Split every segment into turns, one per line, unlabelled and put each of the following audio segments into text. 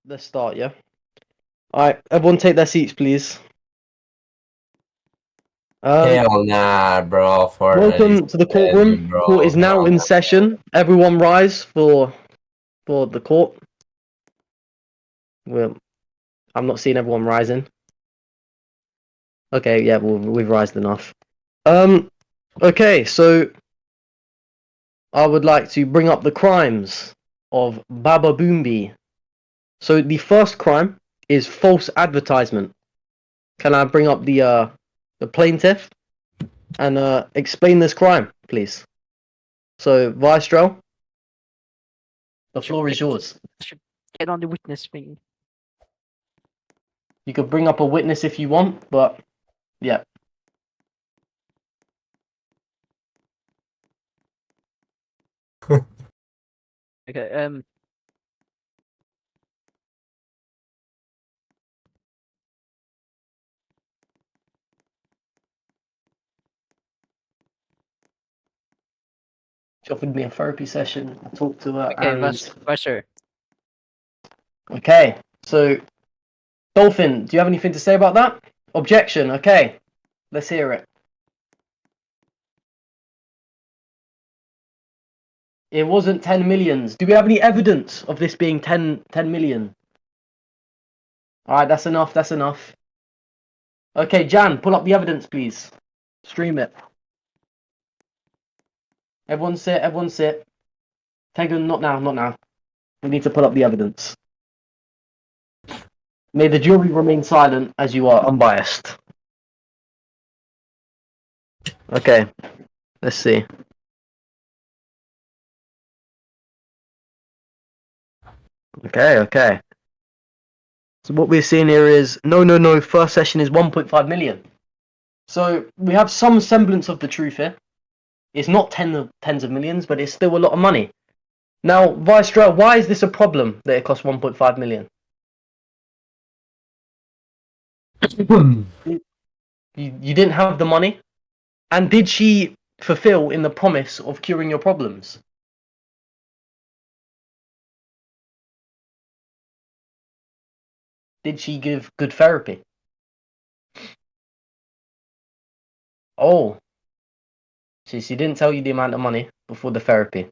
Let's start, yeah? Alright, everyone take their seats, please.
Hell nah, bro.
Welcome to the courtroom.
Bro.
Court is now
Hell
in
nah.
session. Everyone rise for the court. Well, I'm not seeing everyone rising. Okay, yeah, we've rised enough. Okay, so I would like to bring up the crimes of Baba Boombi. So the first crime is false advertisement. Can I bring up the plaintiff and explain this crime, please? So, Vystrel, the floor is yours.
Should get on the witness thing.
You could bring up a witness if you want, but yeah.
Okay,
She offered me a therapy session. I talked to her
okay,
and...
Vicer.
Okay, so Dolphin, do you have anything to say about that? Objection, okay. Let's hear it. It wasn't 10 millions. Do we have any evidence of this being 10 million? Alright, that's enough, that's enough. Okay, Jan, pull up the evidence, please. Stream it. Everyone sit, everyone sit. Tegan, not now, not now. We need to pull up the evidence. May the jury remain silent as you are unbiased. Okay, let's see. Okay. So what we're seeing here is, no, first session is 1.5 million. So we have some semblance of the truth here. It's not tens of millions, but it's still a lot of money. Now, Viceroy, why is this a problem that it costs 1.5 million? You didn't have the money? And did she fulfill in the promise of curing your problems? Did she give good therapy? Oh, she didn't tell you the amount of money before the therapy.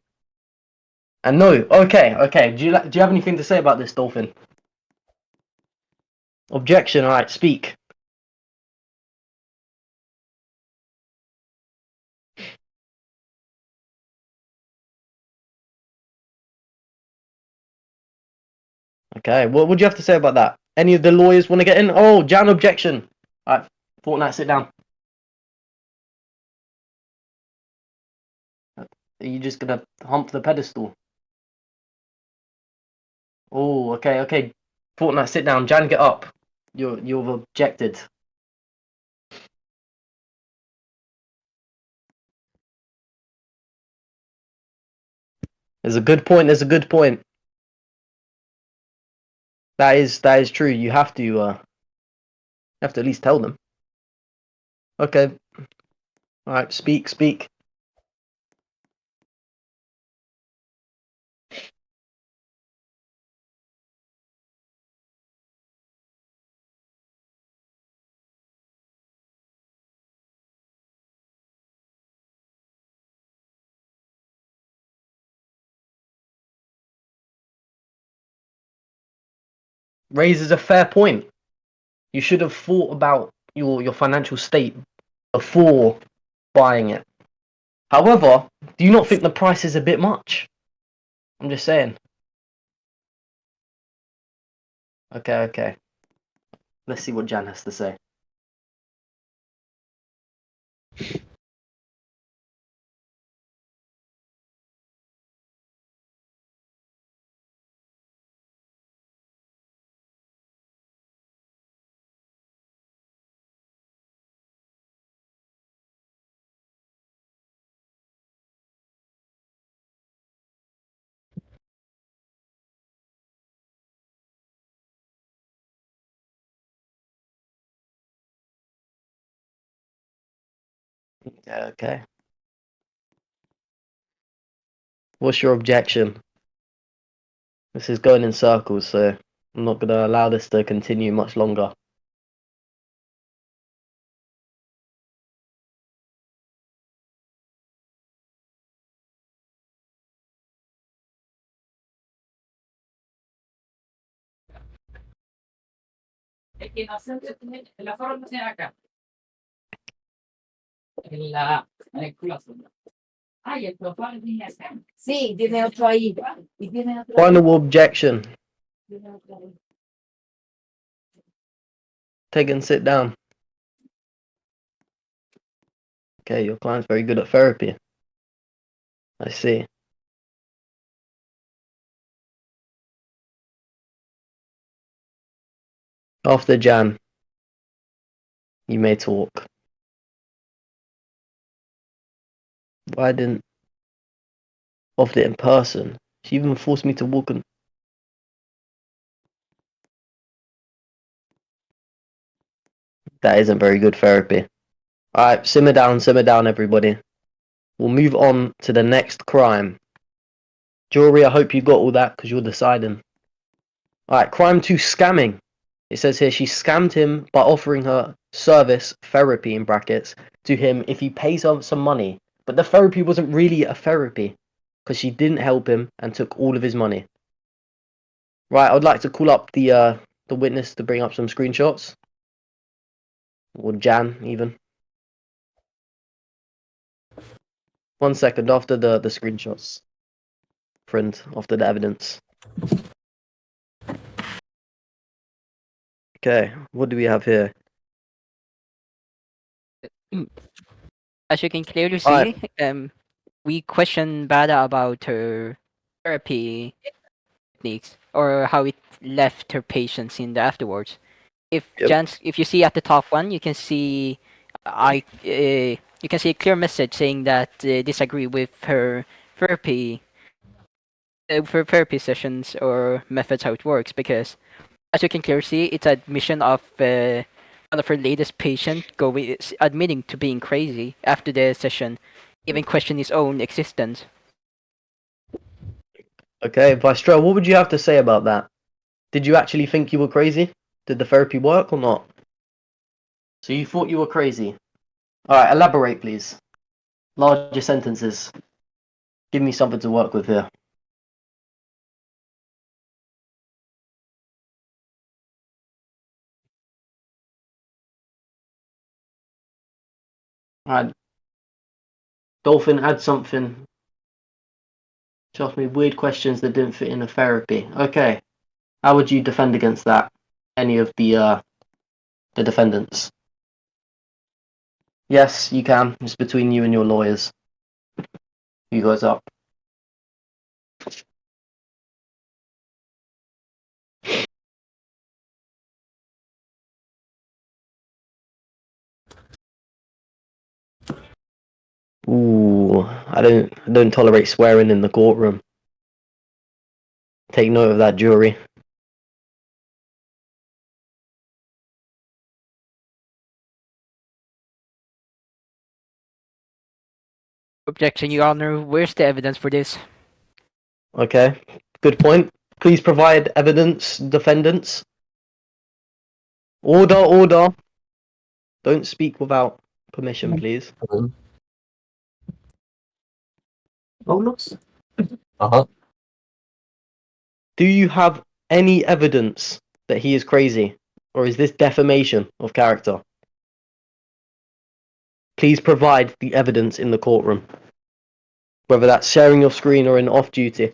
And no, okay. Do you have anything to say about this, Dolphin? Objection. All right, speak. Okay, what do you have to say about that? Any of the lawyers want to get in? Oh, Jan, objection. All right, Fortnite, sit down. Are you just gonna hump the pedestal? Oh, okay. Fortnite, sit down. Jan, get up. You've objected. There's a good point. That is true. You have to at least tell them. Okay. All right. Speak. Raises a fair point. You should have thought about your financial state before buying it. However, do you not think the price is a bit much? I'm just saying. Okay. Let's see what Jan has to say. Okay. What's your objection? This is going in circles, so I'm not gonna allow this to continue much longer.
Sì, tiene otro ahí. Y tiene otro ahí.
Final objection. Take and sit down. Okay, your client's very good at therapy. I see. After Jan, you may talk. Why didn't offer it in person? She even forced me to walk and that isn't very good therapy. Alright, simmer down everybody. We'll move on to the next crime. Jury, I hope you got all that because you're deciding. Alright, crime 2, scamming. It says here she scammed him by offering her service, therapy in brackets, to him if he pays her some money. But the therapy wasn't really a therapy because she didn't help him and took all of his money. Right, I'd like to call up the witness to bring up some screenshots. Or Jan, even. 1 second after the screenshots. Friend, after the evidence. Okay, what do we have here?
As you can clearly
Alright.
see, we question Bada about her therapy techniques or how it left her patients in the afterwards.
Yep.
If you see at the top one, you can see you can see a clear message saying that disagree with her therapy for therapy sessions or methods how it works because as you can clearly see, it's admission of one of her latest patient admitting to being crazy after the session, even question his own existence.
Okay, Vystrelov, what would you have to say about that? Did you actually think you were crazy? Did the therapy work or not? So you thought you were crazy. Alright, elaborate please. Larger sentences. Give me something to work with here. Alright. Dolphin, add something. She asked me weird questions that didn't fit in a therapy. Okay. How would you defend against that? Any of the defendants? Yes, you can. It's between you and your lawyers. You guys up. Ooh, I don't tolerate swearing in the courtroom. Take note of that, jury.
Objection, Your Honor. Where's the evidence for this?
Okay, good point. Please provide evidence, defendants. Order, order. Don't speak without permission, please.
Oh, looks. Uh-huh.
Do you have any evidence that he is crazy? Or is this defamation of character? Please provide the evidence in the courtroom. Whether that's sharing your screen or in off duty.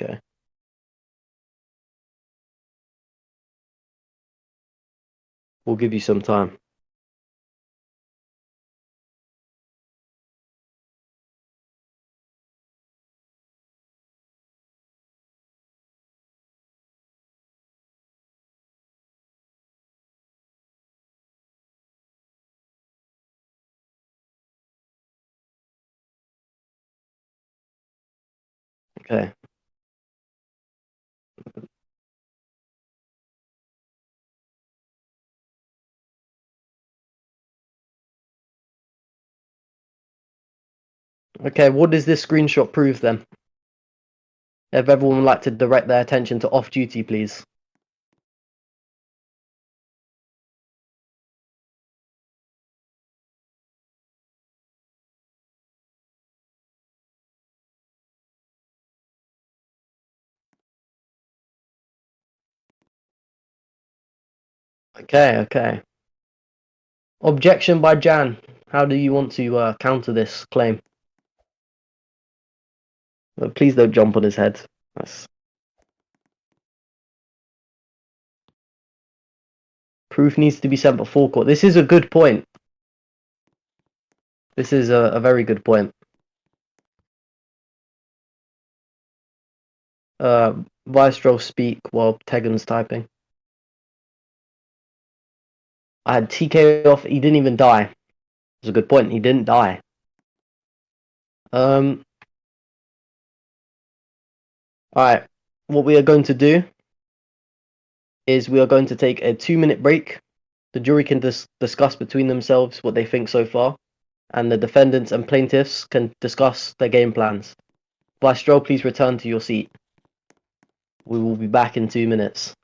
Okay. We'll give you some time. Okay. Okay, what does this screenshot prove then? If everyone would like to direct their attention to off duty, please. Okay. Objection by Jan. How do you want to counter this claim? Please don't jump on his head. That's... Proof needs to be sent before court. This is a good point. This is a very good point. Vystrelov speak while Tegan's typing. I had TK off. He didn't even die. That's a good point. He didn't die. Alright. What we are going to do is we are going to take a 2-minute break. The jury can discuss between themselves what they think so far, and the defendants and plaintiffs can discuss their game plans. Vystrelov, please return to your seat. We will be back in 2 minutes.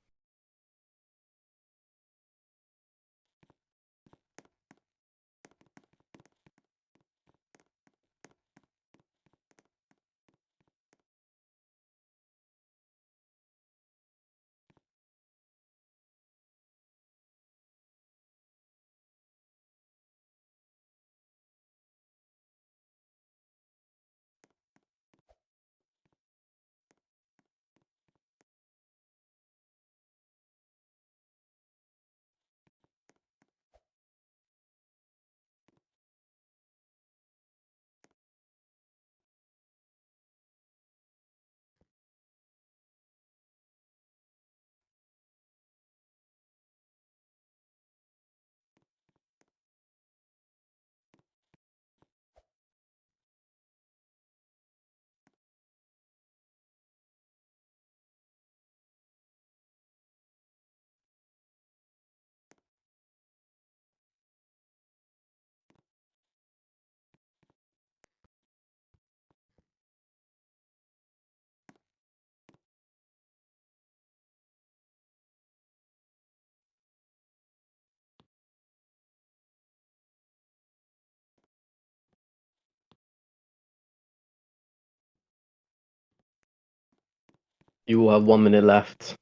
You will have 1 minute left.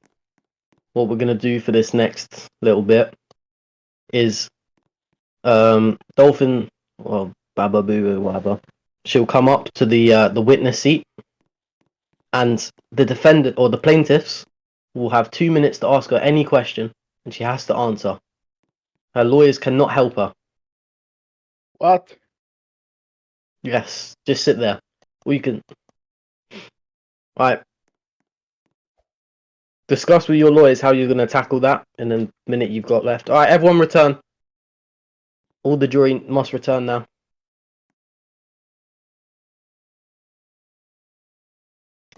What we're going to do for this next little bit is Dolphin, well, Baba Boo, whatever, she'll come up to the witness seat, and the defendant or the plaintiffs will have 2 minutes to ask her any question, and she has to answer. Her lawyers cannot help her.
What?
Yes, just sit there. Or you can... Alright. Discuss with your lawyers how you're going to tackle that in the minute you've got left. Alright, everyone return. All the jury must return now.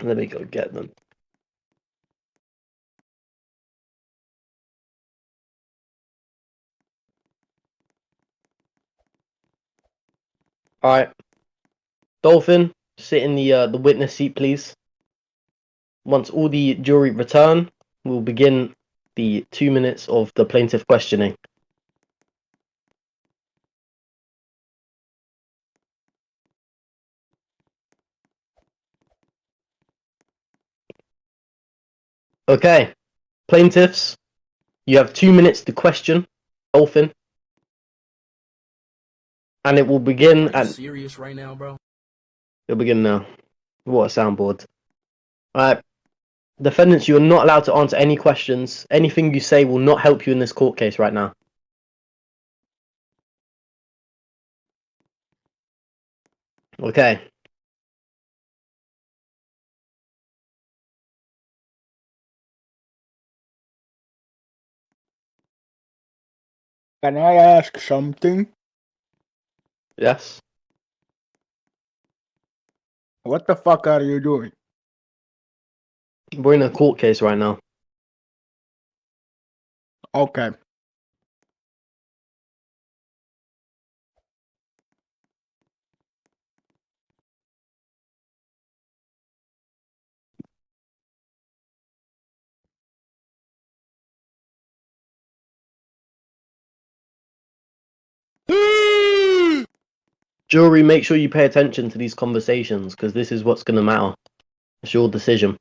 Let me go get them. Alright. Dolphin, sit in the witness seat, please. Once all the jury return, we'll begin the 2 minutes of the plaintiff questioning. Okay, plaintiffs, you have 2 minutes to question Dolphin, and it will begin
Are you
at...
serious right now, bro?
It'll begin now. What a soundboard. Alright, defendants, you are not allowed to answer any questions. Anything you say will not help you in this court case right now. Okay.
Can I ask something?
Yes.
What the fuck are you doing?
We're in a court case right now.
Okay.
Jury, make sure you pay attention to these conversations because this is what's going to matter. It's your decision.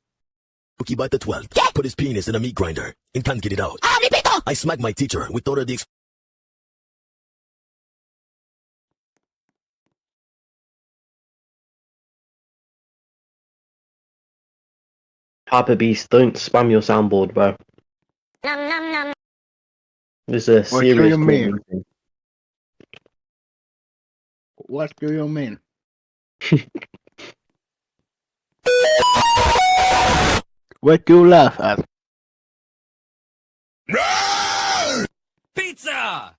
Cookie Bite the 12th put his penis in a meat grinder and can't get it out. I smacked my teacher with all of the
Hyper Beast, don't spam your soundboard, bro. This is a
What do you
serious
mean?
meeting.
What do you mean? What do you laugh at?
Pizza!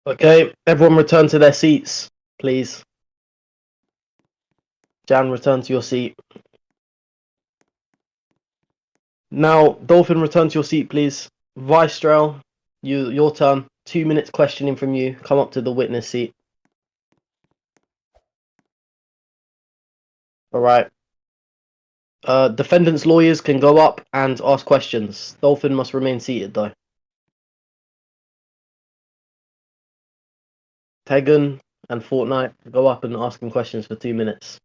Okay, everyone return to their seats, please. Jan, return to your seat. Now, Dolphin, return to your seat, please. Vystrel, your turn. 2 minutes questioning from you. Come up to the witness seat. All right. Defendants' lawyers can go up and ask questions. Dolphin must remain seated, though. Tegan and Fortnite, go up and ask him questions for 2 minutes.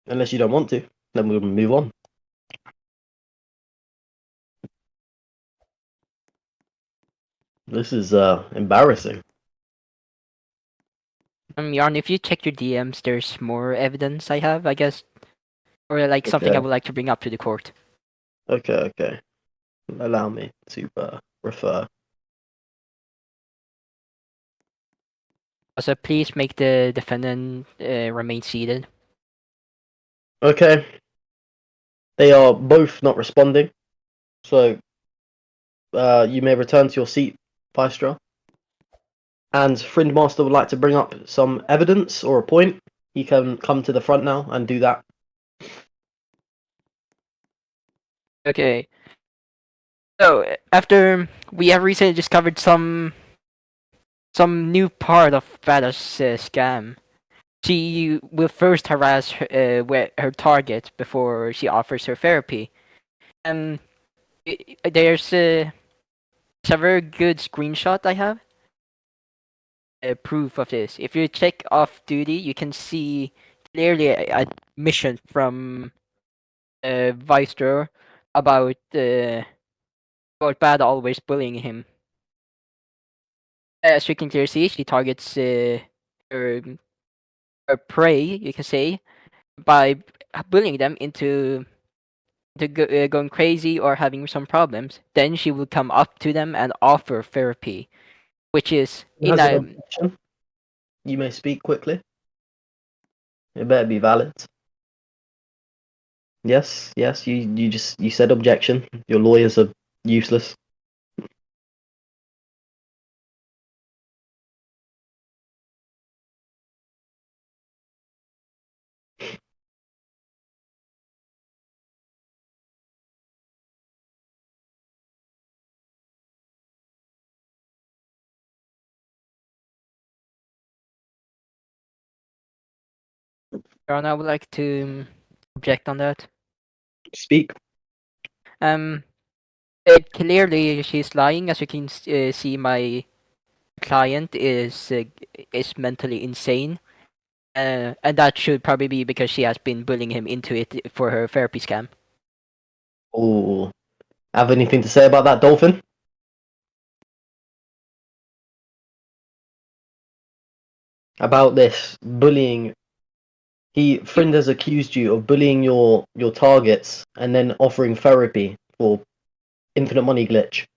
Unless you don't want to, then we'll move on. This is embarrassing.
Yarn, if you check your DMs, there's more evidence I have, I guess. Or like something I
Okay.
would like to bring up to the court.
Okay. Allow me to refer.
Also, please make the defendant remain seated.
Okay. They are both not responding. So you may return to your seat, Viceroy. And Friendmaster would like to bring up some evidence or a point. He can come to the front now and do that.
Okay. So after we have recently discovered some new part of Bada's scam, she will first harass her target before she offers her therapy. And there's a very good screenshot I have. Proof of this. If you check off duty, you can see clearly a mission from Vister about Bada always bullying him. As you can clearly see, she targets her prey, you can say, by bullying them into going crazy or having some problems. Then she will come up to them and offer therapy, which is in
Has an
a
objection. You may speak quickly. It better be valid. Yes, you said objection. Your lawyers are useless.
Ron, I would like to object on that.
Speak.
Um, clearly she's lying. As you can see, my client is mentally insane, and that should probably be because she has been bullying him into it for her therapy scam.
Oh, have anything to say about that, Dolphin? About this bullying. Friend has accused you of bullying your targets and then offering therapy for infinite money glitch.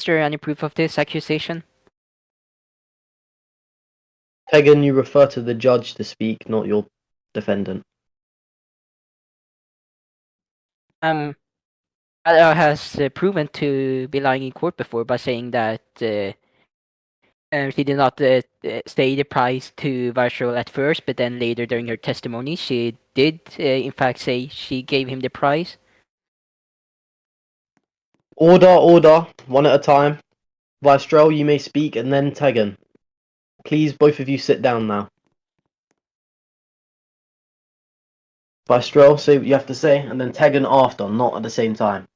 there any proof of this accusation?
Tegan, you refer to the judge to speak, not your defendant.
Bada has proven to be lying in court before by saying that she did not say the price to Vystrelov at first, but then later during her testimony, she did in fact say she gave him the price.
Order, one at a time. Vystrel, you may speak, and then Tegan. Please, both of you sit down now. Vystrel, say what you have to say, and then Tegan after, not at the same time.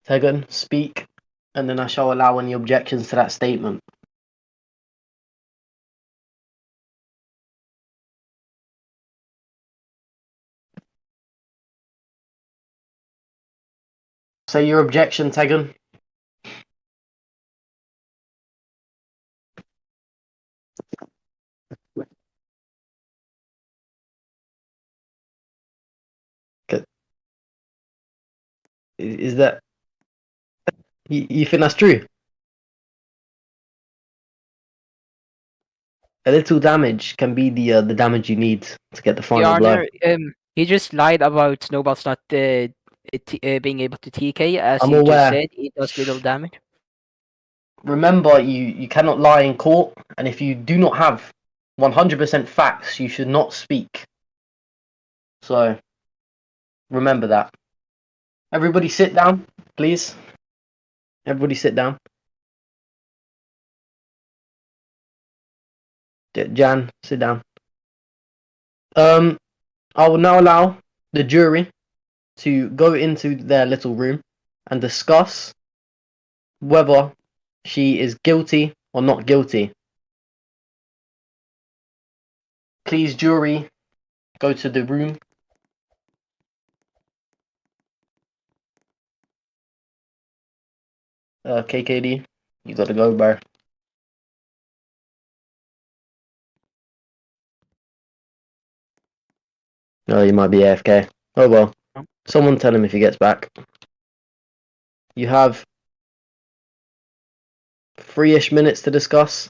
Tegan, speak, and then I shall allow any objections to that statement. Say your objection, Tegan. Is that... You think that's true? A little damage can be the damage you need to get the
Your
final blow.
Honor, he just lied about Snowball's not being able to TK, as
I'm
he just
aware.
said. It does little damage.
Remember, you cannot lie in court, and if you do not have 100% facts, you should not speak. So, remember that. Everybody sit down, please. Everybody sit down. Jan, sit down. I will now allow the jury to go into their little room and discuss whether she is guilty or not guilty. Please, jury, go to the room. KKD, you gotta go, bro. Oh, you might be AFK. Oh well. Someone tell him if he gets back. You have 3-ish minutes to discuss.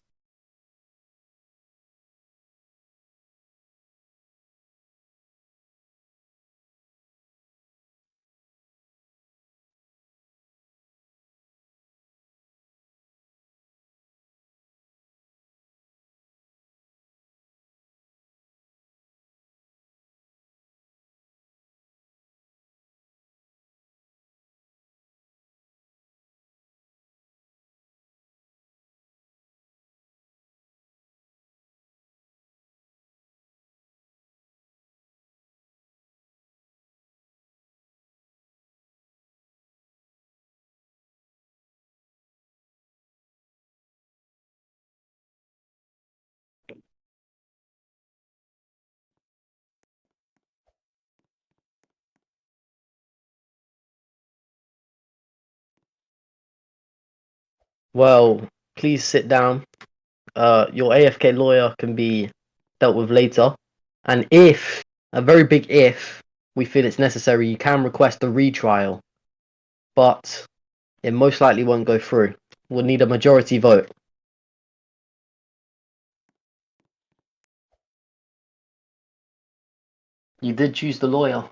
Well, please sit down. Your AFK lawyer can be dealt with later. And if, a very big if, we feel it's necessary, you can request a retrial. But it most likely won't go through. We'll need a majority vote. You did choose the lawyer.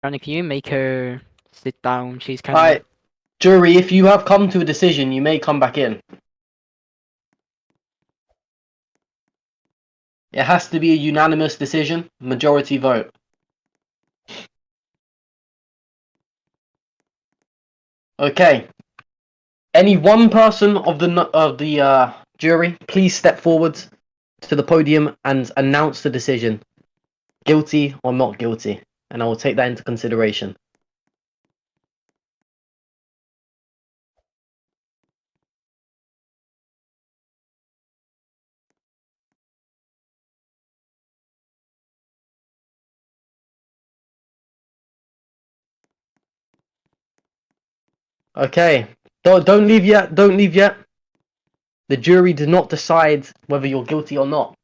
Honor, can you make her sit down? She's kind of...
Alright, jury, if you have come to a decision, you may come back in. It has to be a unanimous decision, majority vote. Okay. Any one person of the jury, please step forward to the podium and announce the decision. Guilty or not guilty. And I will take that into consideration. Okay. Don't leave yet. Don't leave yet. The jury did not decide whether you're guilty or not.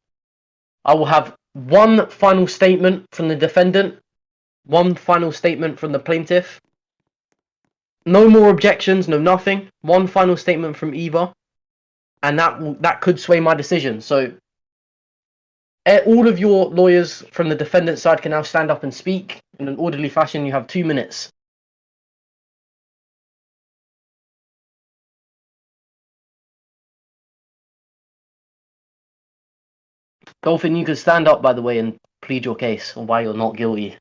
I will have one final statement from the defendant, one final statement from the plaintiff. No more objections, no nothing. One final statement from either, and that could sway my decision. So all of your lawyers from the defendant's side can now stand up and speak in an orderly fashion. You have 2 minutes. Dolphin, you can stand up, by the way, and plead your case on why you're not guilty.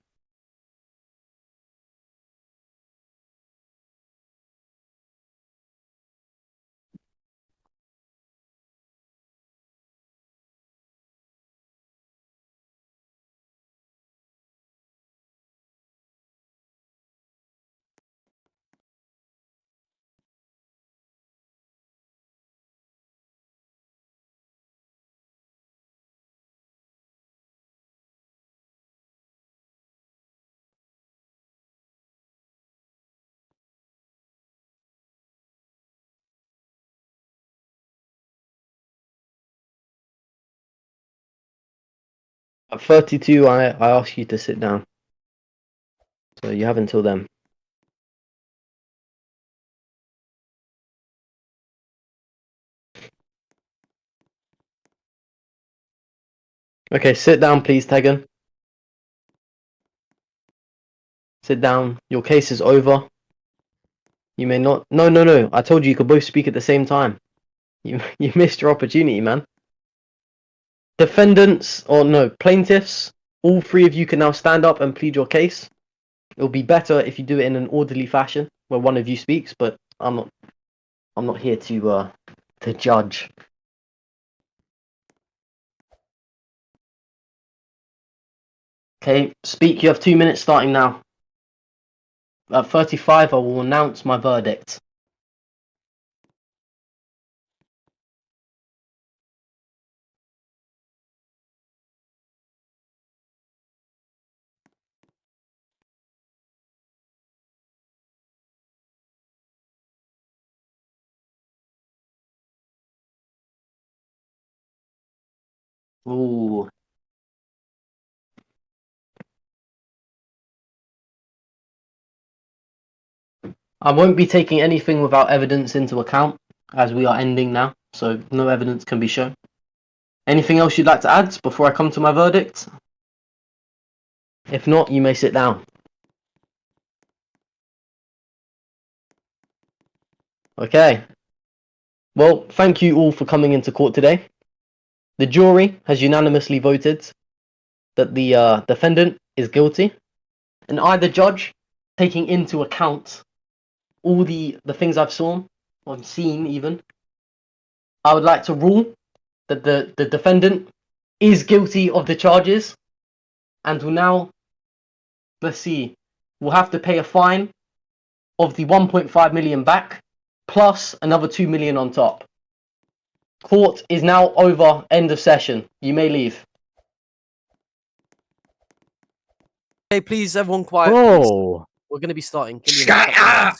At 32, I ask you to sit down. So you have until then. Okay, sit down, please, Tegan. Sit down. Your case is over. You may not. No. I told you could both speak at the same time. You missed your opportunity, man. Defendants, or no, plaintiffs, all three of you can now stand up and plead your case. It'll be better if you do it in an orderly fashion where one of you speaks, but I'm not here to judge. Okay, speak. You have 2 minutes starting now. At 35, I will announce my verdict. Ooh. I won't be taking anything without evidence into account, as we are ending now, so no evidence can be shown. Anything else you'd like to add before I come to my verdict? If not, you may sit down. Okay. Well, thank you all for coming into court today. The jury has unanimously voted that the defendant is guilty, and I, the judge, taking into account all the things I've seen even, I would like to rule that the defendant is guilty of the charges and will now, let's see, will have to pay a fine of the 1.5 million back plus another 2 million on top. Court is now over. End of session. You may leave.
Okay, please, everyone quiet.
Oh,
We're going to be starting. Give me a
Shut
couple
up!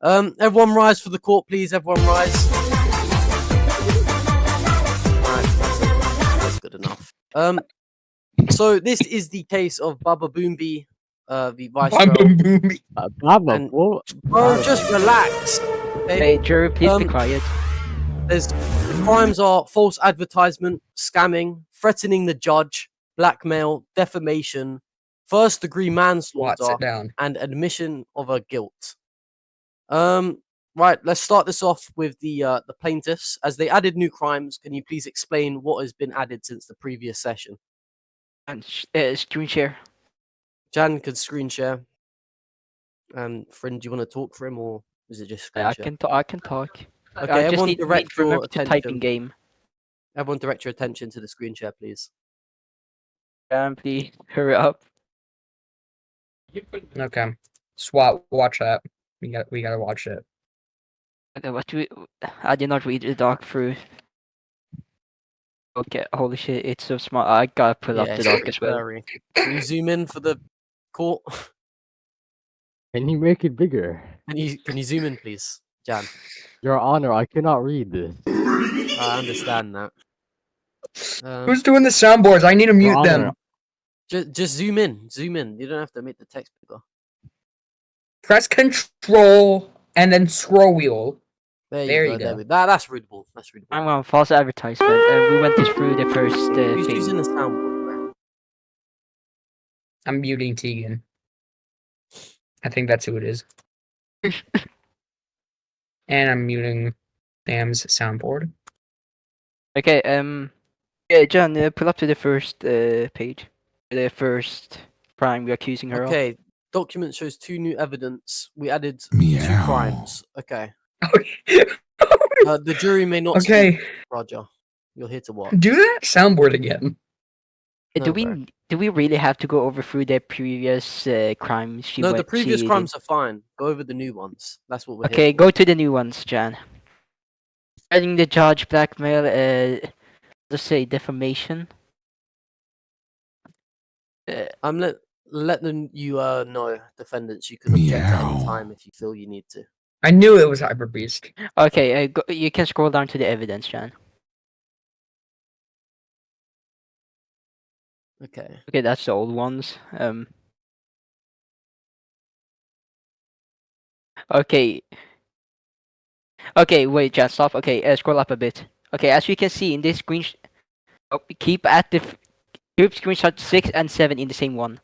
minutes. Everyone rise for the court, please. Everyone rise. Alright, that's good enough. So this is the case of Baba Boombi, the Vystrelov.
Baba,
And-
what?
Bro, just relax. Okay?
Hey, jury, please be
Um,
quiet.
The crimes are false advertisement, scamming, threatening the judge, blackmail, defamation, first-degree
What?
manslaughter,
Sit down.
and admission of a guilt. Right, let's start this off with the plaintiffs. As they added new crimes, can you please explain what has been added since the previous session?
And screen share.
Jan could screen share. Friend, do you want to talk for him, or is it just screen
I
share?
can talk. I can talk.
Okay,
I just
everyone
need
direct your
remember to type in
attention.
game.
Everyone direct your attention to the screen share, please.
Please hurry up.
Okay. SWAT, watch that. We gotta watch it.
Okay, I did not read the doc through. Okay, holy shit, it's so small. I gotta pull up the
it's
doc as well.
blurry. Can you zoom in for the court?
Can you make it bigger?
Can you zoom in, please, Jan?
Your Honor, I cannot read this.
I understand that.
Who's doing the soundboards? I need to mute
Honor.
them.
Just zoom in. Zoom in. You don't have to make the text bigger.
Press Control and then scroll wheel.
There you go. That's readable. That's readable.
I'm on false advertisement. We went this through the first
Who's
thing.
using the soundboard, bro?
I'm muting Tegan. I think that's who it is. And I'm muting Sam's soundboard.
Okay. Yeah, John, pull up to the first page. The first crime we're accusing her of.
Okay. Document shows 2 new evidence. We added 2 crimes. Okay.
Okay.
The jury may not
Okay.
speak. Roger. You're here to what?
Do that soundboard again.
Do
No, bro.
we really have to go over through the previous crimes?
No, the previous
she
crimes
did?
are fine. Go over the new ones. That's what we're
Okay,
here for.
go to the new ones, Jan. Threatening the judge, blackmail, let's say defamation.
Let them know, defendants. You can object at any time if you feel you need to.
I knew it was Hyper Beast.
Okay, you can scroll down to the evidence, Jan.
Okay.
Okay, that's the old ones. Okay. Okay, wait, Jan, stop. Okay, scroll up a bit. Okay, as you can see in this screen, keep screenshot 6 and 7 in the same one.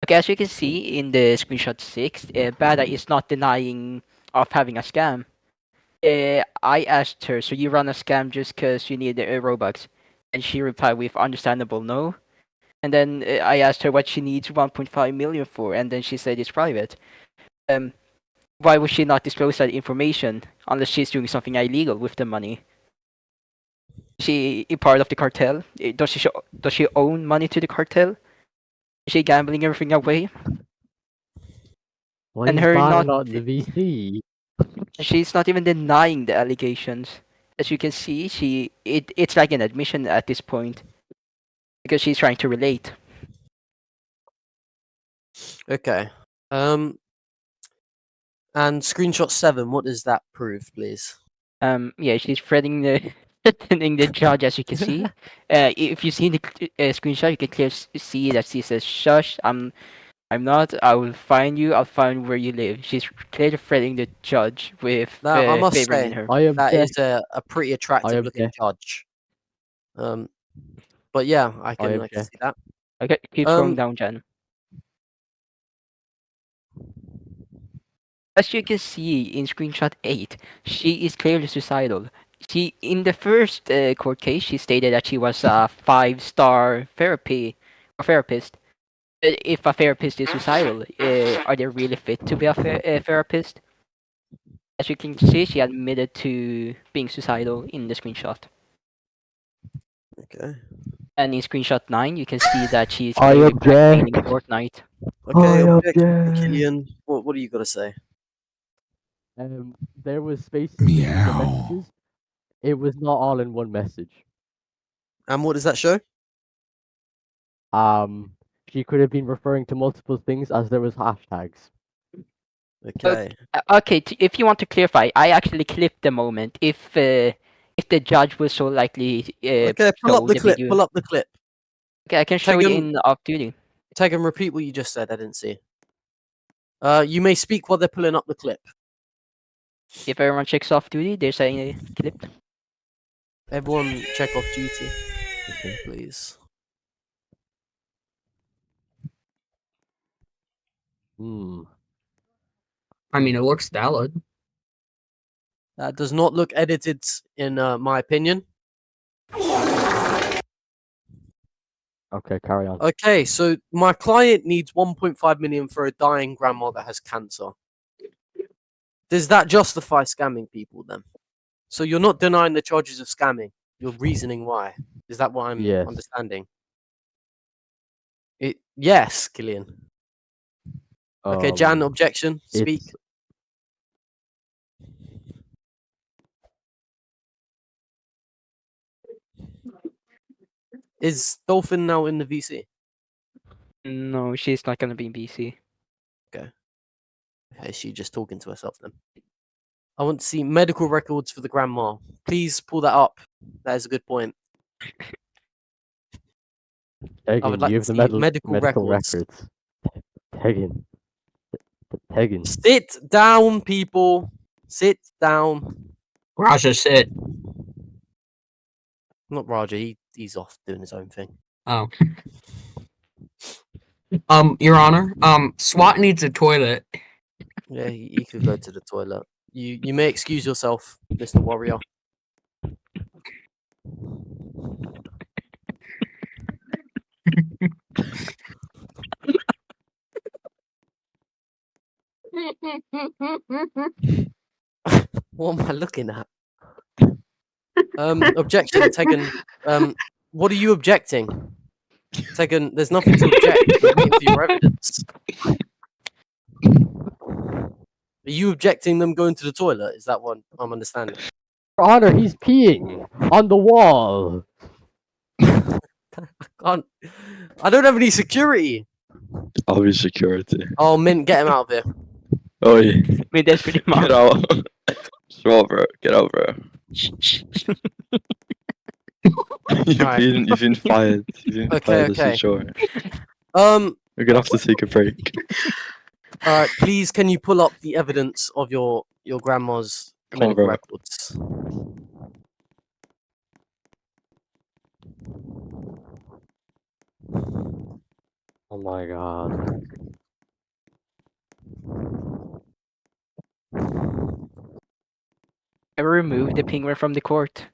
Okay, as you can see in the screenshot 6, Bada is not denying of having a scam. I asked her, so you run a scam just because you need Robux? And she replied with understandable no. And then I asked her what she needs 1.5 million for, and then she said it's private. Why would she not disclose that information unless she's doing something illegal with the money? Is she a part of the cartel? Does she own money to the cartel? Is she gambling everything away?
Why
And
you
her
banning
not-
out the VC?
She's not even denying the allegations. As you can see, it's like an admission at this point. Because she's trying to relate.
Okay. And screenshot 7. What does that prove, please?
Yeah, she's threatening the judge, as you can see. If you see the screenshot, you can clearly see that she says, "Shush, I'm not. I will find you. I'll find where you live." She's clearly threatening the judge with
Now, I must
favoring
say,
in her.
I
that
object.
is a pretty attractive looking
object.
judge. But yeah, I can
object.
see that.
Okay, keep scrolling down, Jan. As you can see in screenshot 8, she is clearly suicidal. She, in the first court case, she stated that she was a 5-star therapist. If a therapist is suicidal, are they really fit to be a therapist? As you can see, she admitted to being suicidal in the screenshot.
Okay.
And in screenshot 9, you can see that she's
I
clearly
object.
blackmailing Fortnite.
Okay,
I
objection,
object.
Killian. What do you got to say?
There was spaces between the messages. It was not all in one message.
And what does that show?
She could have been referring to multiple things as there was hashtags.
Okay.
Okay, if you want to clarify, I actually clipped the moment. If the judge was so likely
Okay, pull up
show
the clip.
video.
Pull up the clip.
Okay, I can show it
Tegan-
in off duty.
Tag and repeat what you just said. I didn't see. You may speak while they're pulling up the clip.
If everyone checks off duty, there's a clip.
Everyone, check off duty, please.
Hmm.
I mean, it looks valid.
That does not look edited, in my opinion.
Okay, carry on.
Okay, so my client needs 1.5 million for a dying grandma that has cancer. Does that justify scamming people then? So you're not denying the charges of scamming. You're reasoning why. Is that what I'm
Yes.
understanding? Yes, Killian. Okay, Jan, objection. Speak.
It's-
Is Dolphin now in the VC?
No, she's not gonna be in BC.
Okay. Okay, she's just talking to herself then. I want to see medical records for the grandma. Please pull that up. That is a good point.
Tegan,
would like
you
to
have the
see
medical
medical records.
records. Tegan. Tegan.
Sit down, people. Sit down.
Raja, sit.
Not Raja. He's off doing his own thing.
Oh. Your Honor, SWAT needs a toilet.
Yeah, he could go to the toilet. You may excuse yourself, Mr. Warrior. What am I looking at? Objection taken. What are you objecting? Taken. There's nothing to object. We're waiting for your evidence. Are you objecting them going to the toilet? Is that what I'm understanding?
Your Honor, he's peeing on the wall.
I don't have any security.
I'll be security.
Oh, Mint, get him out of here.
Oh, yeah.
I mean, that's pretty much.
Get out. Sure, bro. Get out, bro.
Alright.
You've been fired. You've been
Okay,
fired,
okay.
sure.
We're
gonna have to take a break.
All right, please, can you pull up the evidence of your grandma's medical
bro.
records?
Oh my god.
I removed the penguin from the court.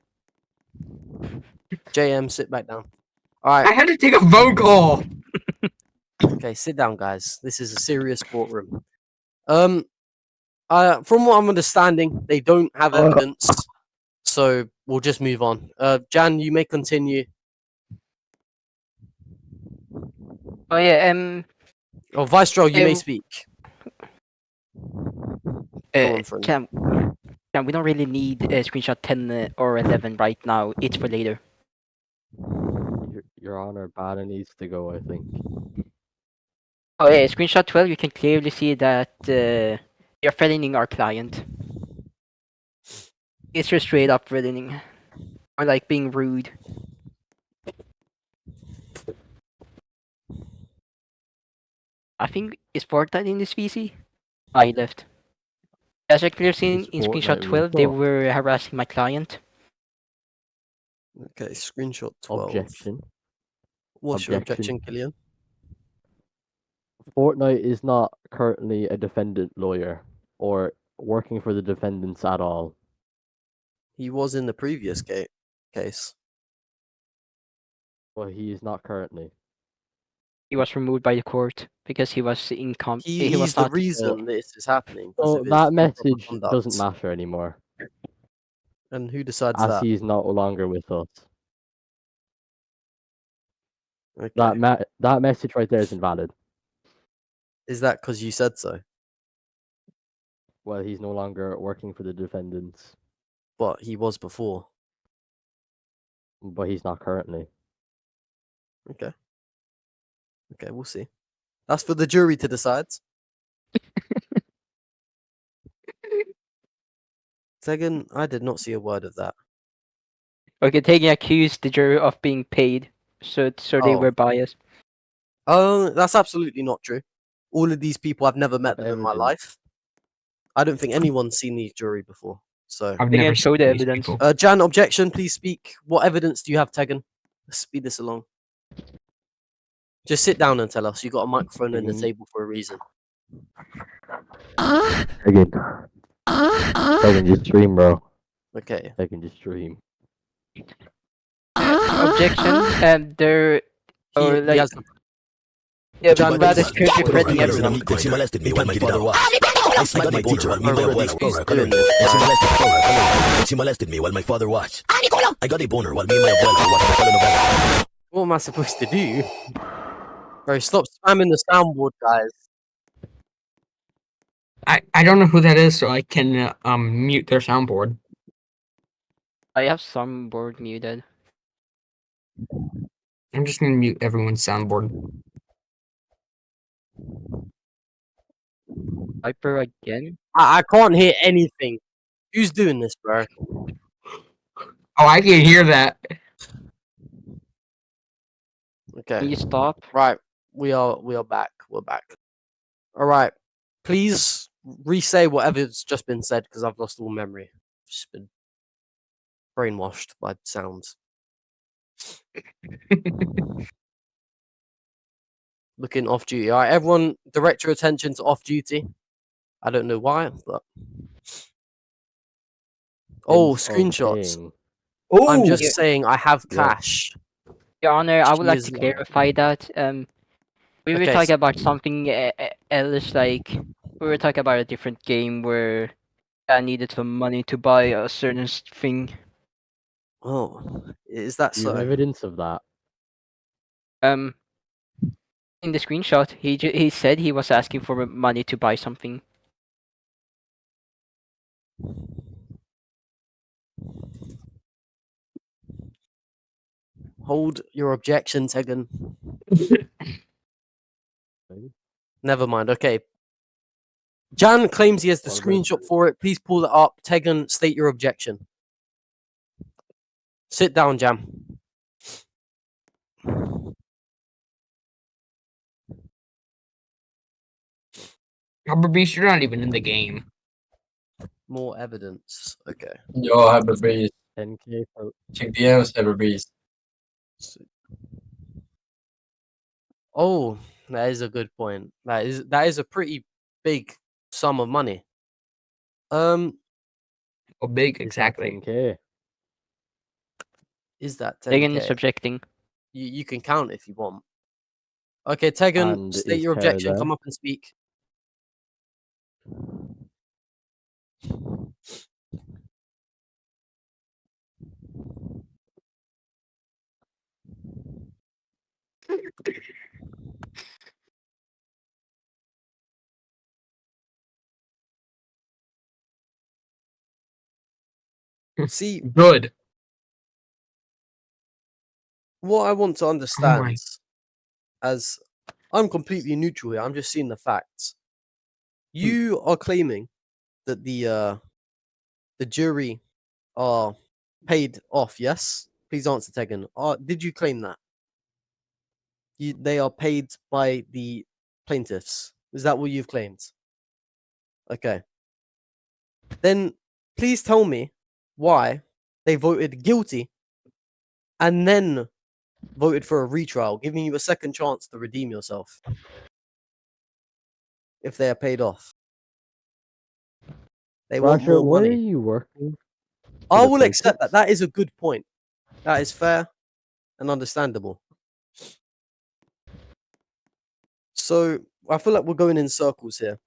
JM, sit back down. All
I
right,
had to take a phone call.
okay, sit down, guys. This is a serious courtroom. From what I'm understanding, they don't have evidence, so we'll just move on. Jan, you may continue.
Oh yeah,
Oh, Vystrelov, you may
Um,
speak. Go on, friend.
Cam, we don't really need screenshot 10 or 11 right now. It's for later.
Your Honor, Bada needs to go, I think.
Oh yeah, screenshot 12. You can clearly see that you're threatening our client. It's just straight up threatening, or like being rude. I think is Fortnite in this VC. I left. As I clearly seen
Is
in screenshot
Fortnite
12, they
restart?
were harassing my client.
Okay, screenshot 12.
Objection.
What's your
Objection.
objection, Killian?
Fortnite is not currently a defendant lawyer or working for the defendants at all.
He was in the previous case.
Well, he is not currently.
He was removed by the court because he was incompetent.
He's
was
the
not.
reason this is happening. 'Cause
So
of his
that
improper
message
conduct.
doesn't matter anymore,
And who decides
as
that?
he is no longer with us.
Okay.
That message right there is invalid.
Is that because you said so?
Well, he's no longer working for the defendants,
But he was before.
but he's not currently.
Okay. Okay, we'll see. That's for the jury to decide. Second, I did not see a word of that.
Okay, taking accused the jury of being paid, so they
Oh.
were biased.
Oh, that's absolutely not true. All of these people, I've never met them in my
Evidence.
life. I don't think anyone's seen the jury before. So,
I've
They
never
can show
seen
the
these
evidence.
people.
Jan, objection, please speak. What evidence do you have, Tegan? Let's speed this along. Just sit down and tell us. You got a microphone on the
Tegan.
table for a reason.
Again. Tegan, just stream, bro.
Okay.
Tegan, just stream.
Objection, and there. Or
He
like,
has the
yeah,
John
but
Rhodes
is currently
Put his
threatening
penis in a
everyone.
meat grinder. She molested me while my father watched. I smacked my teacher while me
Oh,
brother
really?
was
Who's
color.
doing this?
And she molested color. And she molested me while my father watched. I got a boner while me and my abuela watched the telenovela.
What am I supposed to do? Bro, stop spamming the soundboard, guys.
I don't know who that is, so I can mute their soundboard.
I have some board muted.
I'm just gonna mute everyone's soundboard.
Viper again?
I can't hear anything. Who's doing this, bro?
Oh, I can hear that.
Can
Okay.
you stop?
Right. We are back. We're back. All right. Please re-say whatever's just been said because I've lost all memory. Just been brainwashed by sounds. Looking off duty. All right, everyone, direct your attention to off duty. I don't know why, but oh,
Means of
screenshots.
paying.
I'm
Oh,
just saying I have
Yeah.
cash.
Your Honor, I would
She
like
is
to
lying.
clarify that. We were
Okay,
talking about something else, like we were talking about a different game where I needed some money to buy a certain thing.
Oh, is that
Do you have
so?
evidence of that?
In the screenshot, he said he was asking for money to buy something.
Hold your objection, Tegan. Never mind. Okay. Jan claims he has the
What about
screenshot for it. Please pull it up. Tegan, state your objection. Sit down, Jan.
Rubber Beast, you're not even in the game.
More evidence. Okay.
Yo, Hyper Beast.
10k for
Check DMs, Hyper Beast.
Oh, that is a good point. That is a pretty big sum of money.
Oh, big,
is that
exactly.
10k.
Is that
Tegan is
10k?
objecting.
You can count if you want. Okay, Tegan,
And
state
is
your
Tara
objection.
there?
Come up and speak. See,
Good.
what I want to
Oh
understand,
my.
as I'm completely neutral here, I'm just seeing the facts.
Hmm.
You are claiming that the jury are paid off, yes? Please answer, Tegan. Did you claim that? They are paid by the plaintiffs. Is that what you've claimed? Okay. Then please tell me why they voted guilty and then voted for a retrial, giving you a second chance to redeem yourself if they are paid off. They want
Roger,
more
where are
money.
you working?
I
the
will accept that.
plaintiffs?
That is a good point. That is fair and understandable. So I feel like we're going in circles here.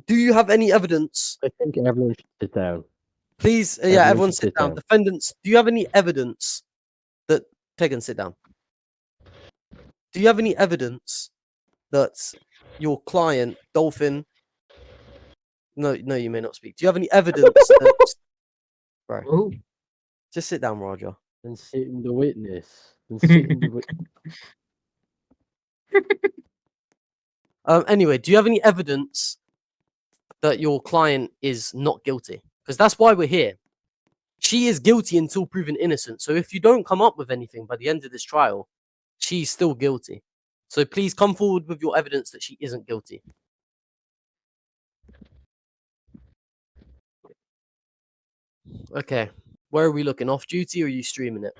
Do you have any evidence?
I think everyone should sit down.
Please,
Everyone
everyone
should
sit
sit
down.
down.
Defendants, do you have any evidence that Tegan, sit down? Do you have any evidence that your client, Dolphin? No, you may not speak. Do you have any evidence that? Bro,
Oh.
just sit down, Roger.
Then sit in the witness. Then sit in the witness.
Anyway, do you have any evidence that your client is not guilty? Because that's why we're here. She is guilty until proven innocent. So if you don't come up with anything by the end of this trial, she's still guilty. So please come forward with your evidence that she isn't guilty. Okay. Where are we looking? Off duty or are you streaming it?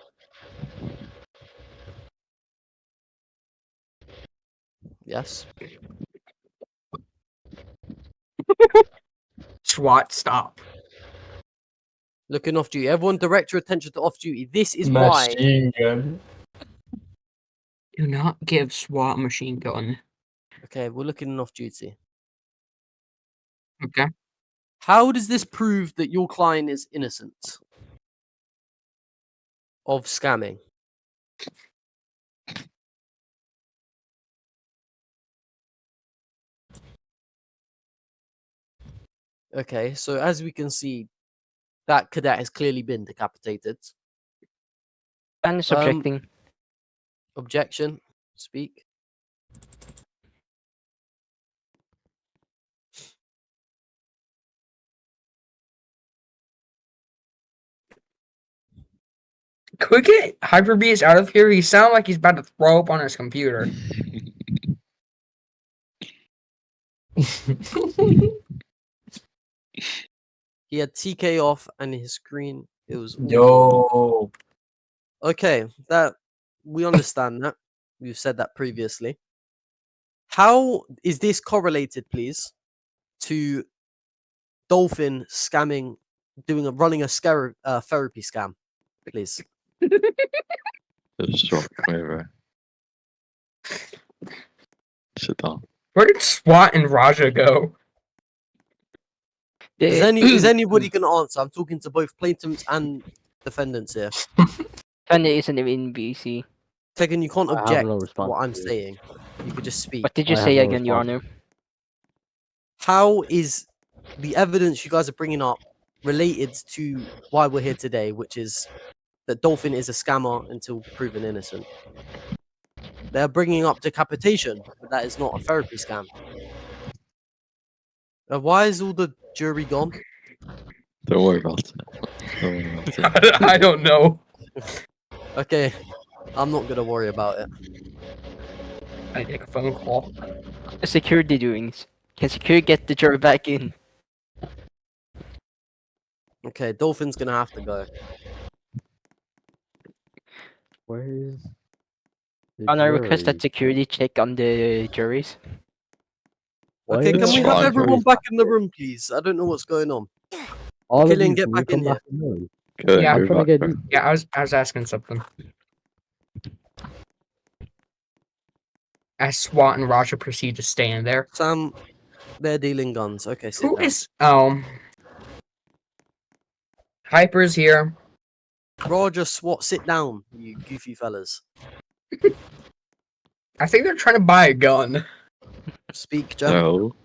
Yes.
SWAT, stop.
Looking off duty. Everyone direct your attention to off duty. This is why.
Machine gun.
Do not give SWAT a machine gun.
Okay, we're looking off duty.
Okay.
How does this prove that your client is innocent of scamming? Okay, so as we can see, that cadet has clearly been decapitated.
And is objecting.
Objection. Speak.
Could we get Hyperbeast out of here? He sounded like he's about to throw up on his computer.
He had TK off and his screen. It was all
Yo.
okay. That we understand that. We've said that previously. How is this correlated, please, to Dolphin scamming, running a therapy scam, please?
Just drop me over. Sit down.
Where did SWAT and Raja go?
Is anybody going to answer? I'm talking to both plaintiffs and defendants here.
Fender isn't in BC.
Tegan, you can't
I have
object
no
to
response
what I'm
to this.
saying. You could just speak.
What did you
I have
say
no
again, Your
response.
Honor?
How is the evidence you guys are bringing up related to why we're here today, which is that Dolphin is a scammer until proven innocent? They're bringing up decapitation, but that is not a therapy scam. Why is all the jury gone?
Don't worry about it. Don't worry about it.
I don't know.
Okay, I'm not gonna worry about it.
I take a phone call.
Security doings. Can security get the jury back in?
Okay, Dolphin's gonna have to go.
Where's the
Honor, I request
jury?
that security check on the juries.
Why
Okay,
are
can we
all
have
the
everyone
juries
back in the room, please? I don't know what's going on.
All of
Killian,
you,
get
can you
back in
come
here.
back in the room?
Go,
Yeah.
I'm
go
trying to
back,
get
bro.
these.
Yeah, I was asking something. As SWAT and Raja proceed to stand there.
Sam, they're dealing guns. Okay, sit
Who
down.
is Hyper's here.
Roger, SWAT, sit down, you goofy fellas.
I think they're trying to buy a gun.
Speak, Jem.
No.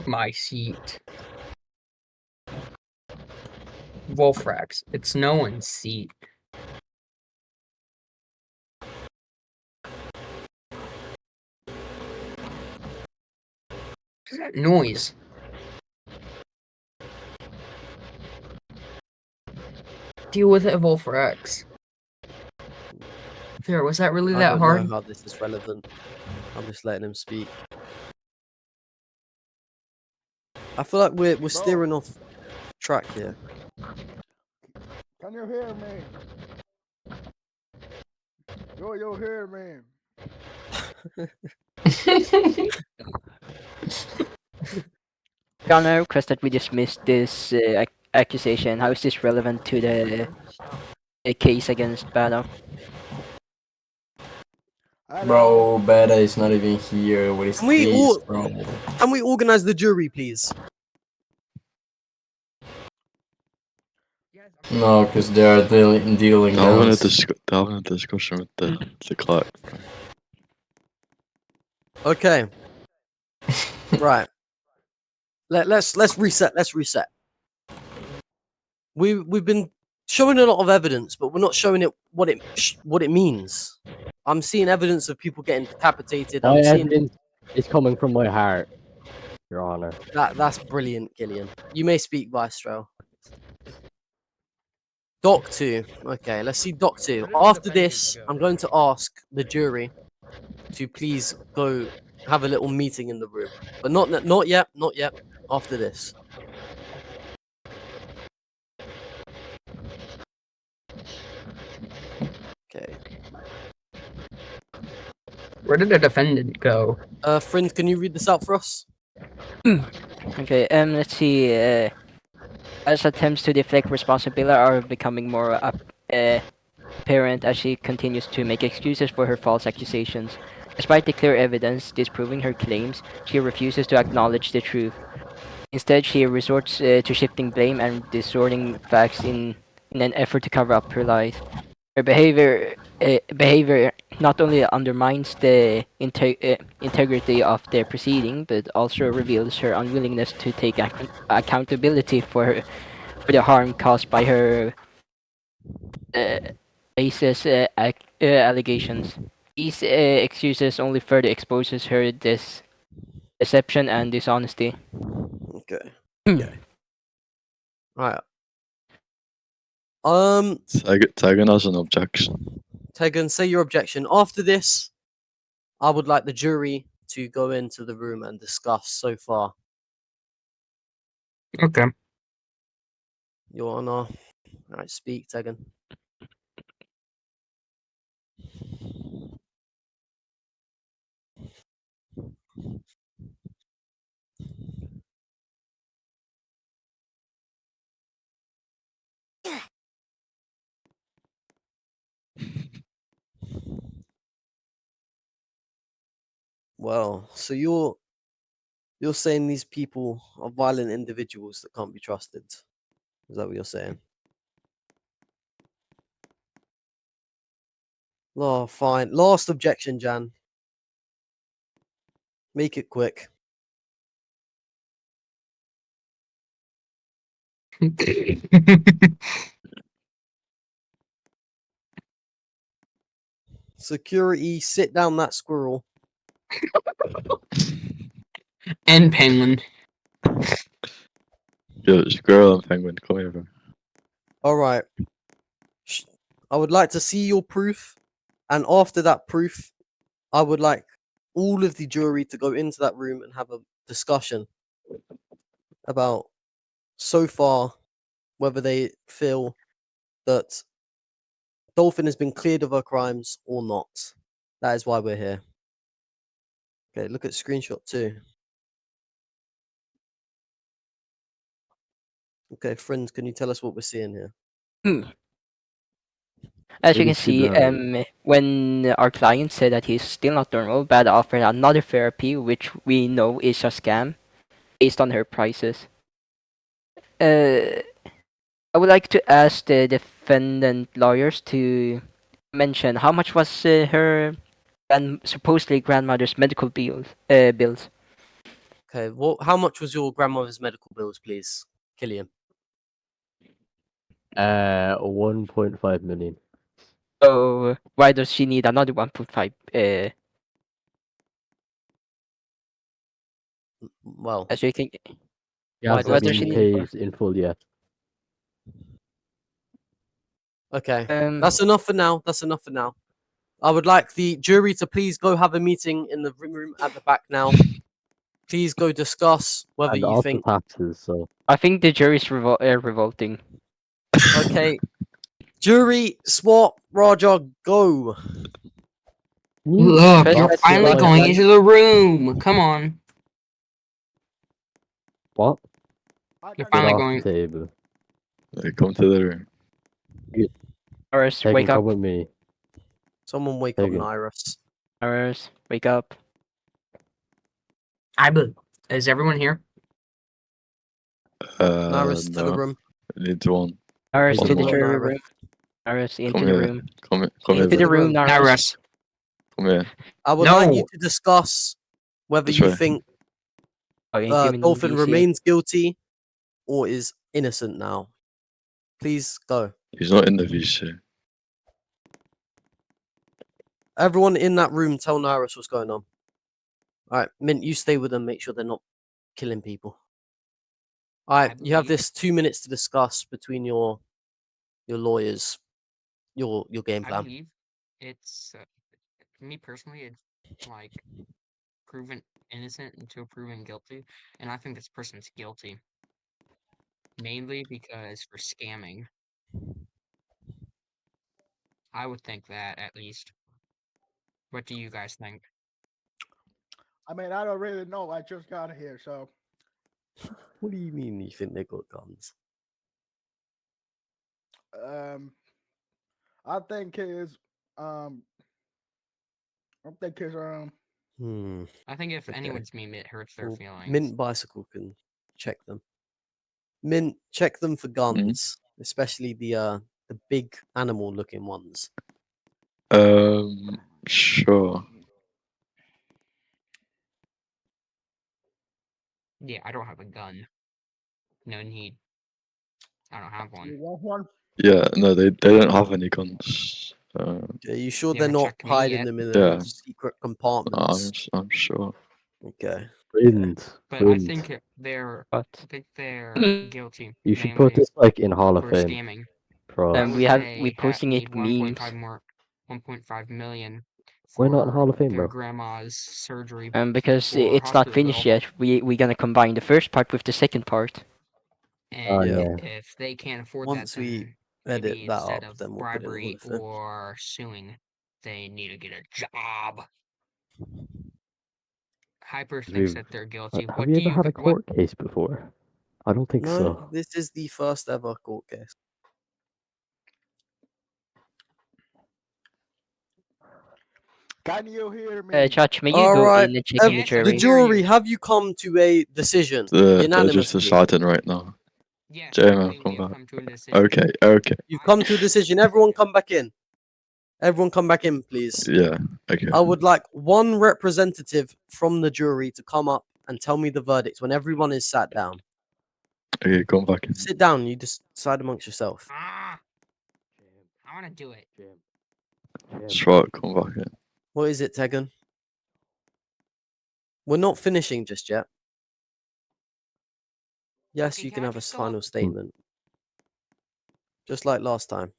My seat. Wolfrax. It's no one's seat. What's that noise? Deal with it, Wolfrax. There, was that really
I
that
don't
hard?
know how this is relevant. I'm just letting him speak. I feel like we're steering off track here.
Can you hear me? You hear me?
Your Honor, I request that we dismiss this accusation. How is this relevant to the case against Bada?
Bro, Bada is not even here with his
Can we
case,
all-
bro.
Can we organize the jury, please?
No, because they are dealing
They're having
guns.
they're having a discussion with the clerk. Bro.
Okay. Right. Let's reset. Let's reset. We've been showing a lot of evidence, but we're not showing it what it means. I'm seeing evidence of people getting decapitated.
My
I'm seeing
evidence is coming from my heart, Your Honor.
that's brilliant, Gillian. You may speak, Vystrelov. Doc 2. Okay, let's see Doc 2. After this, I'm going to ask the jury to please go have a little meeting in the room. But not yet, not yet. After this. Okay.
Where did the defendant go?
Friend, can you read this out for us?
Okay, let's see. As attempts to deflect responsibility are becoming more apparent as she continues to make excuses for her false accusations. Despite the clear evidence disproving her claims, she refuses to acknowledge the truth. Instead, she resorts to shifting blame and distorting facts in an effort to cover up her lies. Her behavior not only undermines the integrity of the proceeding, but also reveals her unwillingness to take accountability for the harm caused by her baseless allegations. These excuses only further exposes her deception and dishonesty.
Okay. Okay. Right.
Tegan has an objection.
Tegan, say your objection. After this, I would like the jury to go into the room and discuss so far.
Okay.
Your Honor. Alright, speak, Tegan. Well, so you're saying these people are violent individuals that can't be trusted. Is that what you're saying? Oh, fine. Last objection, Jan. Make it quick. Security, sit down that squirrel.
And penguin.
Yo, squirrel and penguin, come here, bro.
Alright. I would like to see your proof. And after that proof, I would like all of the jury to go into that room and have a discussion about so far whether they feel that Dolphin has been cleared of her crimes or not. That is why we're here. Okay, look at screenshot 2. Okay, friends, can you tell us what we're seeing here?
As you
Maybe
can see,
similarly.
when our client said that he's still not normal, Bad offered another therapy, which we know is a scam, based on her prices. I would like to ask the defendant lawyers to mention how much was her supposedly grandmother's medical bills.
Okay, well, how much was your grandmother's medical bills, please, Killian?
1.5 million.
So why does she need another 1.5?
Well,
As you think,
He
Why
hasn't
what
does
does she
been
need it for?
paid in full yet.
okay. That's enough for now. That's enough for now. I would like the jury to please go have a meeting in the room at the back now. Please go discuss whether
And
you
also
think.
taxes, so.
I think the jury's revolting.
Okay. Jury, swap, Roger, go.
Look,
First,
you're
let's
finally
wake up
going
and
into the room. Come on.
What?
I
You're
got
Get
finally
off
going.
the table.
Come to the room.
Iris,
Tegan,
wake up.
come with me.
Someone wake up
Tegan.
Nyrus.
Iris, wake up.
Is everyone here?
Nyrus to the
No.
room.
I need one.
Iris
One
to the
more.
jury
Nyrus.
room. Iris into
Come
the
here.
room.
Come
Into
here,
Into the
the
bro.
room,
room.
Nyrus.
Come here.
I would like you
No.
to discuss whether
This
you
way.
think
Oh, you ain't giving
Dolphin
DC.
remains guilty or is innocent now. Please go.
He's not in the VC.
Everyone in that room, tell Nyrus what's going on. All right, Mint, you stay with them. Make sure they're not killing people. All right, you have this 2 minutes to discuss between your lawyers, your game
I
plan.
believe it's me personally. It's like proven innocent until proven guilty, and I think this person's guilty mainly because for scamming. I would think that at least. What do you guys think?
I mean, I don't really know. I just got here, so
What do you mean you think they got guns?
um, I think his I think his
Hmm.
I think if
Okay.
anyone's meme, it hurts their
Well,
feelings.
Mint Bicycle can check them. Mint, check them for guns, especially the big animal looking ones.
Sure.
Yeah, I don't have a gun. No need. I don't have one.
you want one?
Yeah, no, they don't have any guns.
Are you sure
You
they're
ever
not
checked me
hiding
yet?
them in
Yeah.
secret compartments?
I'm sure.
Okay.
Friends.
But I think they're
What?
guilty
You should
mainly
put this like in Hall of
for
Fame
scamming.
Bro,
I
And
would
we have
say
we posting
need
it memes.
1.5 million
Why not in
for
Hall of Fame,
their
bro?
grandma's surgery
Because
or
it's not
hospital
finished
bill.
yet. We gonna combine the first part with the second part.
And
Yeah.
yeah.
if they can't afford
Once
that,
we
then
edit
maybe
that
instead
up,
of
then we'll put it in Hall
bribery
of Fame.
or suing, they need to get a job. Hyper thinks that they're guilty.
Have
What
you
do
ever
you?
had a
What?
court case before? I don't think
No,
so.
this is the first ever court case.
Can you hear me?
Judge, may you
All
go
right,
in and check in the
Yes, I
the
can
jury?
hear
jury,
you.
have you come to a decision
They're just
unanimously?
deciding right now.
Yes, I
JML,
believe
come
we have
back.
come to a decision.
Okay.
You've come to a decision. Everyone come back in. Everyone come back in, please.
Yeah, okay.
I would like one representative from the jury to come up and tell me the verdicts when everyone is sat down.
Okay, come back in.
Sit down. You decide amongst yourself.
Ah, I want to do it.
Strike, come back in.
What is it, Tegan? We're not finishing just yet. Yes,
Okay,
you
can
can
I
have a
just go
final
up?
statement. Just like last time.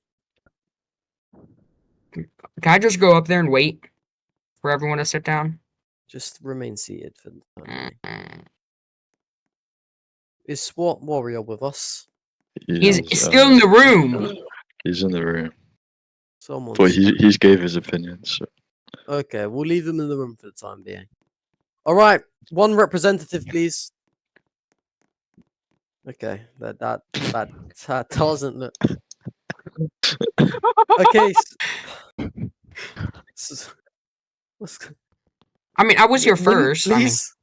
Can I just go up there and wait for everyone to sit down?
Just remain seated for the time being.
Mm.
Is SWAT Warrior with us?
He's
He's
still in the room.
He's in the room.
Someone's
But he's gave his opinion, so
okay. We'll leave him in the room for the time being. All right, one representative, please. Okay, that doesn't look okay. What's
I mean, I was here
wouldn't-
first. I mean,
please.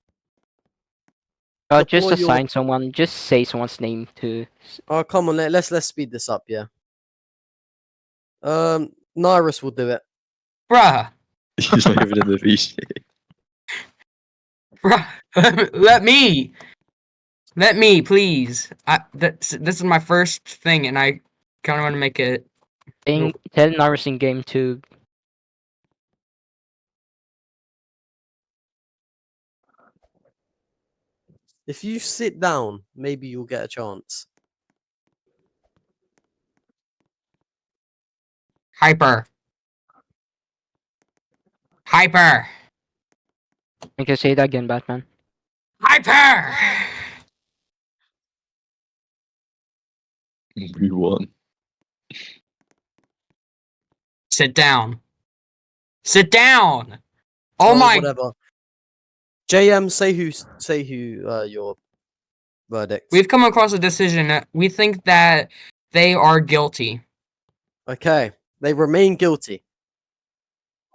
Just
Deploy your-
assign someone. Just say someone's name to.
Oh, come on, let's speed this up, yeah. Nyrus will do it.
bruh,
he's not even in the VC.
bruh, let me, please. This is my first thing, and I kind of want to make it.
Tell Naris in game 2.
If you sit down, maybe you'll get a chance.
Hyper.
You can say that again, Batman.
Hyper.
We won.
Sit down. Oh my.
Whatever. JM, say who your verdict.
We've come across a decision that we think that they are guilty.
Okay, they remain guilty.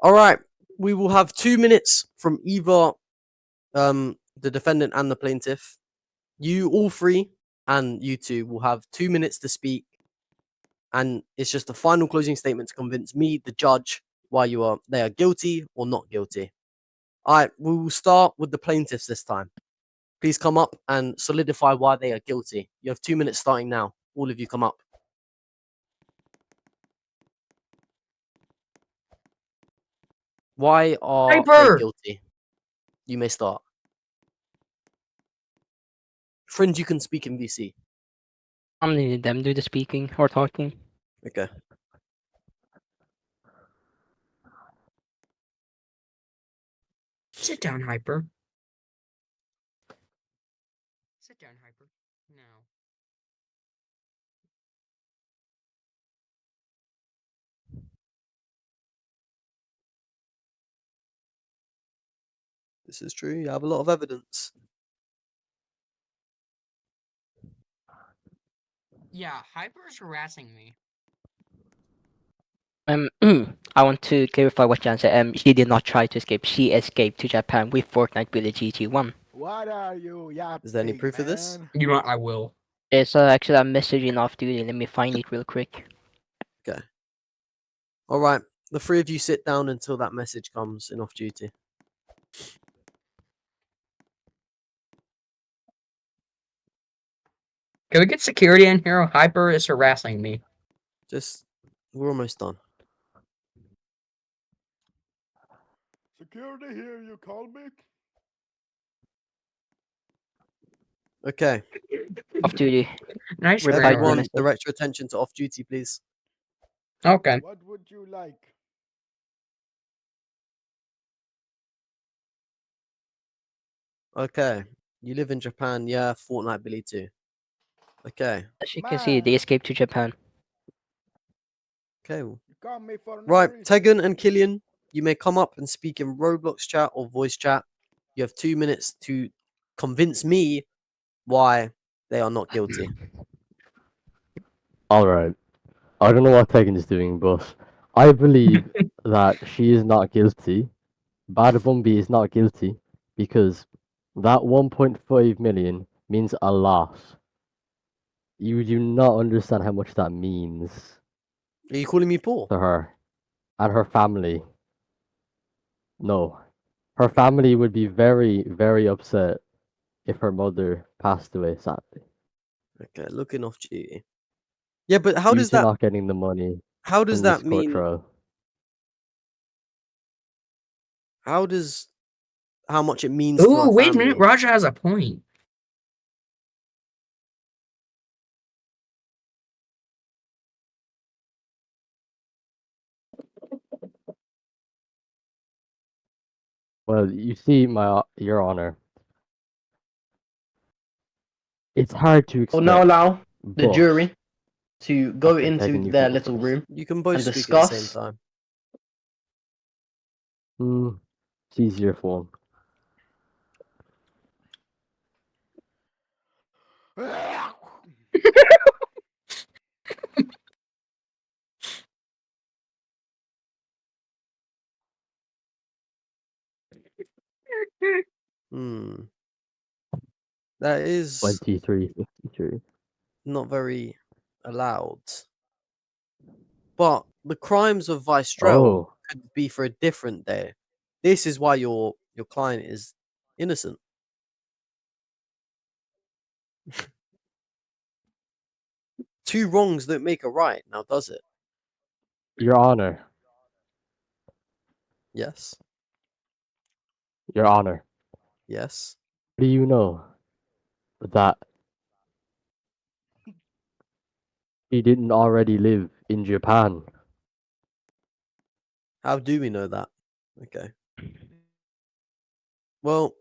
All right, we will have 2 minutes from either the defendant and the plaintiff. You all three and you two will have 2 minutes to speak, and it's just a final closing statement to convince me, the judge, why they are guilty or not guilty. All right, we will start with the plaintiffs this time. Please come up and solidify why they are guilty. You have 2 minutes starting now. All of you come up. Why are they
Hyper.
guilty? You may start. Friend, you can speak in VC.
I'm gonna let them do the speaking or talking.
Okay.
Sit down, Hyper.
Sit down, Hyper. Now.
This is true. You have a lot of evidence.
Yeah, Hyper's harassing me.
I want to clarify what Jan said. She did not try to escape. She escaped to Japan with Fortnite with a GT1.
What are you yapping,
Is there any proof of this?
man?
You know what? I will.
There's actually a message in off duty. Let me find it real quick.
Okay. All right. The three of you sit down until that message comes in off duty.
Can we get security in here? Hyper is harassing me.
We're almost done.
Security here, you call me?
Okay.
Off duty.
Nice
Reply to the
Everyone,
message.
direct your attention to off duty, please.
Okay.
What would you like?
Okay. You live in Japan, yeah. Fortnite Billy too. Okay.
As you can see, they escaped to Japan.
Okay.
You call me for no
Right,
reason.
Tegan and Killian, you may come up and speak in Roblox chat or voice chat. You have 2 minutes to convince me why they are not guilty.
Alright. I don't know what Tegan is doing, but I believe that she is not guilty. Bada Bumbi is not guilty because that 1.5 million means a lot. You do not understand how much that means
Are you calling me poor?
to her and her family. No. Her family would be very, very upset if her mother passed away, sadly.
Okay, looking off duty. Yeah, but how
Due
does
to
that
not getting the money
how does
from this
that
court
mean
trial.
how does how much it means to
Ooh,
her
wait a minute.
family?
Raja has a point.
Well, you see, Your Honor, it's hard to
I'll now
explain,
allow the
but
jury to go
okay,
into
Tegan, you can
their
go
little
first.
room
You can both
and
speak at the same
discuss.
time.
It's easier for him.
Hmm. That is
23:53.
not very allowed. But the crimes of Vystrel
Oh,
could be for a different day. This is why your client is innocent. Two wrongs don't make a right, now does it?
Your Honor,
Yes.
Your Honor,
Yes.
do you know that he didn't already live in Japan?
How do we know that? Okay. Well,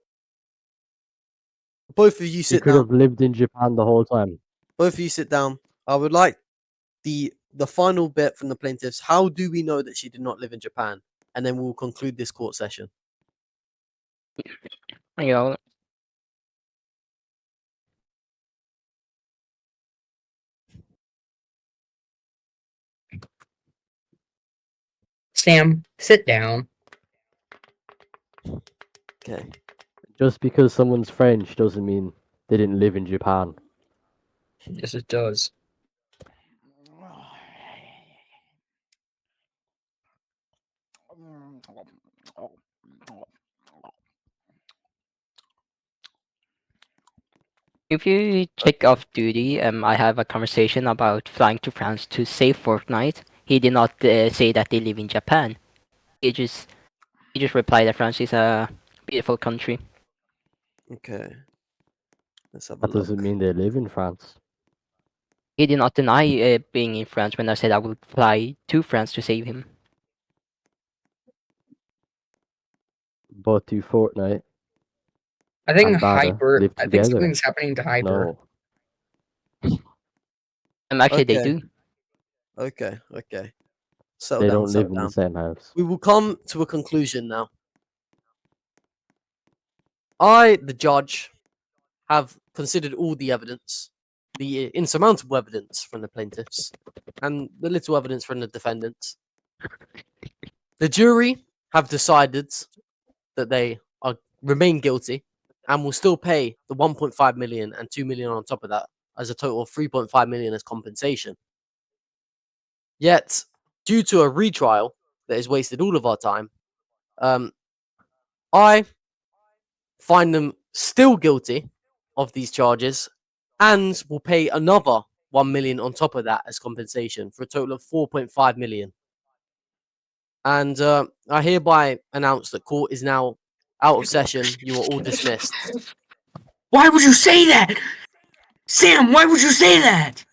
both of you
He
sit
could
down.
have lived in Japan the whole time.
Both of you sit down. I would like the final bit from the plaintiffs. How do we know that she did not live in Japan? And then we'll conclude this court session.
You know,
Sam, sit down.
Okay.
Just because someone's French doesn't mean they didn't live in Japan.
Yes, it does.
if you check off duty, I have a conversation about flying to France to save Fortnite. He did not say that they live in Japan. He just replied that France is a beautiful country.
Okay. Let's have a
That doesn't
look.
mean they live in France.
He did not deny being in France when I said I would fly to France to save him.
But do Fortnite
I think
and Bada
Hyper.
live
I think
together?
something's happening to Hyper.
No,
Actually, they
Okay.
do.
Okay. Okay. Settle
they
down.
don't
Settle
live in the
down.
same house.
We will come to a conclusion now. I, the judge, have considered all the evidence, the insurmountable evidence from the plaintiffs, and the little evidence from the defendants. The jury have decided that they remain guilty and will still pay the 1.5 million and 2 million on top of that as a total of 3.5 million as compensation. Yet, due to a retrial that has wasted all of our time, I find them still guilty of these charges and will pay another 1 million on top of that as compensation for a total of 4.5 million. And I hereby announce that court is now out of session. You are all dismissed.
Why would you say that? Sam, why would you say that?